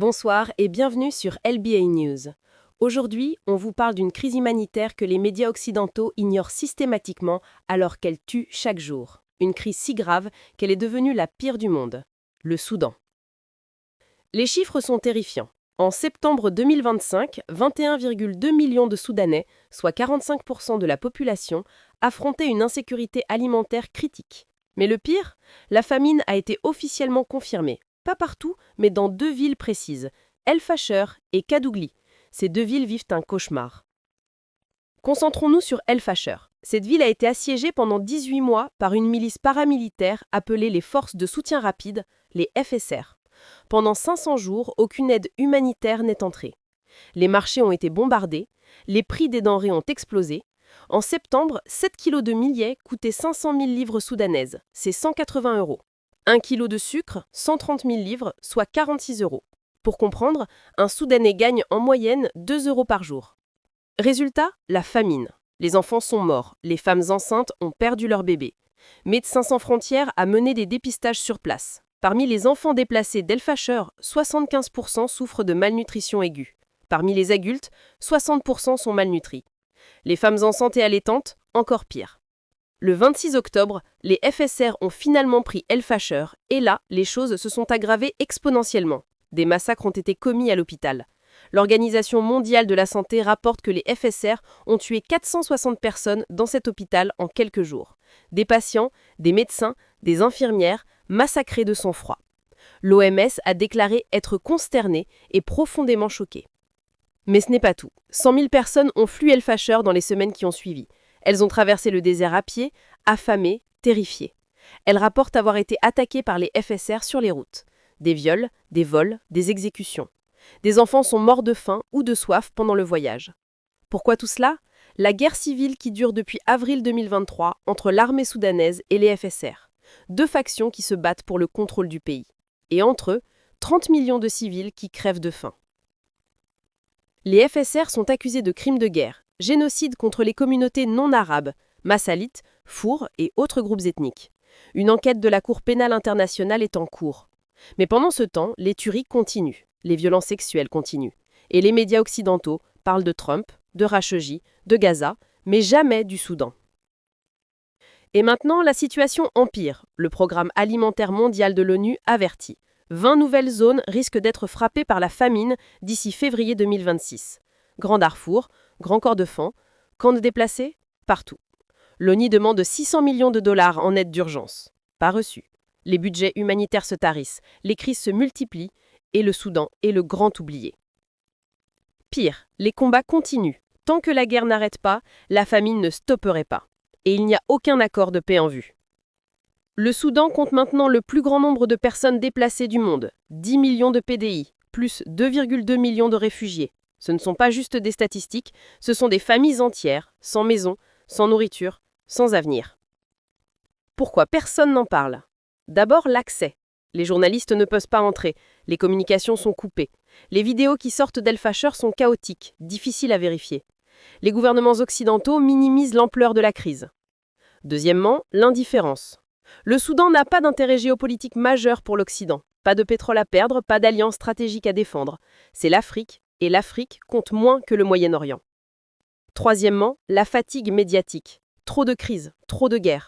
Bonsoir et bienvenue sur LBA News. Aujourd'hui, on vous parle d'une crise humanitaire que les médias occidentaux ignorent systématiquement alors qu'elle tue chaque jour. Une crise si grave qu'elle est devenue la pire du monde. Le Soudan. Les chiffres sont terrifiants. En septembre 2025, 21,2 millions de Soudanais, soit 45% de la population, affrontaient une insécurité alimentaire critique. Mais le pire, la famine a été officiellement confirmée. Pas partout, mais dans deux villes précises, El Fasher et Kadougli. Ces deux villes vivent un cauchemar. Concentrons-nous sur El Fasher. Cette ville a été assiégée pendant 18 mois par une milice paramilitaire appelée les Forces de soutien rapide, les FSR. Pendant 500 jours, aucune aide humanitaire n'est entrée. Les marchés ont été bombardés, les prix des denrées ont explosé. En septembre, 7 kilos de millet coûtaient 500 000 livres soudanaises, c'est 180 €. 1 kilo de sucre, 130 000 livres, soit 46 €. Pour comprendre, un Soudanais gagne en moyenne 2 € par jour. Résultat, la famine. Les enfants sont morts, les femmes enceintes ont perdu leur bébé. Médecins sans frontières a mené des dépistages sur place. Parmi les enfants déplacés d'El Fasher, 75% souffrent de malnutrition aiguë. Parmi les adultes, 60% sont malnutris. Les femmes enceintes et allaitantes, encore pire. Le 26 octobre, les FSR ont finalement pris El Fasher et là, les choses se sont aggravées exponentiellement. Des massacres ont été commis à l'hôpital. L'Organisation mondiale de la santé rapporte que les FSR ont tué 460 personnes dans cet hôpital en quelques jours. Des patients, des médecins, des infirmières, massacrés de sang-froid. L'OMS a déclaré être consternée et profondément choquée. Mais ce n'est pas tout. 100 000 personnes ont fui El Fasher dans les semaines qui ont suivi. Elles ont traversé le désert à pied, affamées, terrifiées. Elles rapportent avoir été attaquées par les FSR sur les routes. Des viols, des vols, des exécutions. Des enfants sont morts de faim ou de soif pendant le voyage. Pourquoi tout cela ? La guerre civile qui dure depuis avril 2023 entre l'armée soudanaise et les FSR. Deux factions qui se battent pour le contrôle du pays. Et entre eux, 30 millions de civils qui crèvent de faim. Les FSR sont accusés de crimes de guerre, génocide contre les communautés non arabes, massalites, Four et autres groupes ethniques. Une enquête de la Cour pénale internationale est en cours. Mais pendant ce temps, les tueries continuent, les violences sexuelles continuent. Et les médias occidentaux parlent de Trump, de Rashoggi, de Gaza, mais jamais du Soudan. Et maintenant, la situation empire. Le Programme alimentaire mondial de l'ONU avertit. 20 nouvelles zones risquent d'être frappées par la famine d'ici février 2026. Grand Darfour, Grand Kordofan, camps de déplacés, partout. L'ONU demande 600 millions de dollars en aide d'urgence. Pas reçu. Les budgets humanitaires se tarissent, les crises se multiplient et le Soudan est le grand oublié. Pire, les combats continuent. Tant que la guerre n'arrête pas, la famine ne stopperait pas. Et il n'y a aucun accord de paix en vue. Le Soudan compte maintenant le plus grand nombre de personnes déplacées du monde, 10 millions de PDI, plus 2,2 millions de réfugiés. Ce ne sont pas juste des statistiques, ce sont des familles entières, sans maison, sans nourriture, sans avenir. Pourquoi personne n'en parle ? D'abord, l'accès. Les journalistes ne peuvent pas entrer, les communications sont coupées. Les vidéos qui sortent d'El Fasher sont chaotiques, difficiles à vérifier. Les gouvernements occidentaux minimisent l'ampleur de la crise. Deuxièmement, l'indifférence. Le Soudan n'a pas d'intérêt géopolitique majeur pour l'Occident. Pas de pétrole à perdre, pas d'alliance stratégique à défendre. C'est l'Afrique, et l'Afrique compte moins que le Moyen-Orient. Troisièmement, la fatigue médiatique. Trop de crises, trop de guerres.